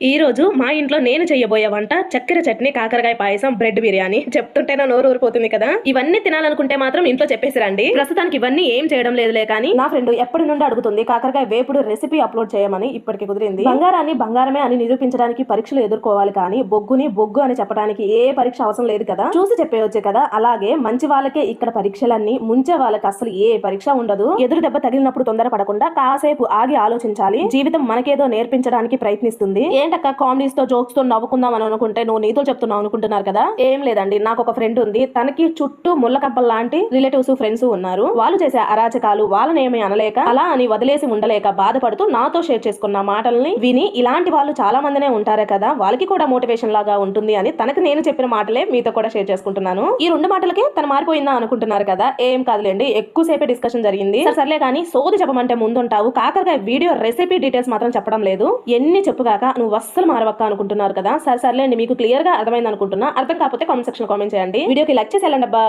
ఈ రోజు మా ఇంట్లో నేను చెయ్యబోయే వంట చక్కెర చట్నీ, కాకరకాయ పాయసం, బ్రెడ్ బిర్యానీ. చెప్తుంటేనే నోరు ఊరిపోతుంది కదా. ఇవన్నీ తినాలనుకుంటే మాత్రం ఇంట్లో చెప్పేసి రండి. ప్రస్తుతానికి ఇవన్నీ ఏం చేయడం లేదులే కానీ నా ఫ్రెండ్ ఎప్పటి నుండి అడుగుతుంది కాకరకాయ వేపుడు రెసిపీ అప్లోడ్ చేయమని. ఇప్పటికి కుదిరింది. బంగారాన్ని బంగారమే అని నిరూపించడానికి పరీక్షలు ఎదుర్కోవాలి కానీ బొగ్గుని బొగ్గు అని చెప్పడానికి ఏ పరీక్ష అవసరం లేదు కదా. చూసి చెప్పేయొచ్చు కదా. అలాగే మంచి వాళ్ళకే ఇక్కడ పరీక్షలన్నీ, ముంచే వాళ్ళకి అసలు ఏ పరీక్ష ఉండదు. ఎదురు దెబ్బ తగిలినప్పుడు తొందర పడకుండా కాసేపు ఆగి ఆలోచించాలి. జీవితం మనకేదో నేర్పించడానికి ప్రయత్నిస్తుంది. ఏంటక్క కామెడీస్ తో, జోక్స్ తో నవ్వుకుందాం అని అనుకుంటే నువ్వు నీతులు చెప్తున్నావు అనుకుంటున్నారు కదా. ఏం లేదండి, నాకు ఒక ఫ్రెండ్ ఉంది. తనకి చుట్టూ ముళ్ళకప్పల్ లాంటి రిలేటివ్స్, ఫ్రెండ్స్ ఉన్నారు. వాళ్ళు చేసే అరాచకాలు వాళ్ళనేమి అనలేక, అలా అని వదిలేసి ఉండలేక బాధపడుతూ నాతో షేర్ చేసుకున్న మాటల్ని విని, ఇలాంటి వాళ్ళు చాలా మందినే ఉంటారే కదా, వాళ్ళకి కూడా మోటివేషన్ లాగా ఉంటుంది అని తనకు నేను చెప్పిన మాటలే మీతో కూడా షేర్ చేసుకుంటున్నాను. ఈ 2 మాటలకే తను మారిపోయిందా అనుకుంటున్నారు కదా. ఏం కాదులేండి, ఎక్కువసేపే డిస్కషన్ జరిగింది. సర్లే కానీ సోది చెప్పమంటే ముందుంటావు, కాకరకాయ వీడియో రెసిపీ డీటెయిల్స్ మాత్రం చెప్పడం లేదు. ఎన్ని చెప్పుగాక నువ్వు అస్సలు మారవక్క అనుకుంటున్నారు కదా. సర్లేండి, మీకు క్లియర్ గా అర్థమైంది అనుకుంటున్నా. అర్థం కాకపోతే కామెంట్ సెక్షన్ కామెంట్ చేయండి. వీడియోకి లైక్ చేసి వెళ్ళండి అబ్బా.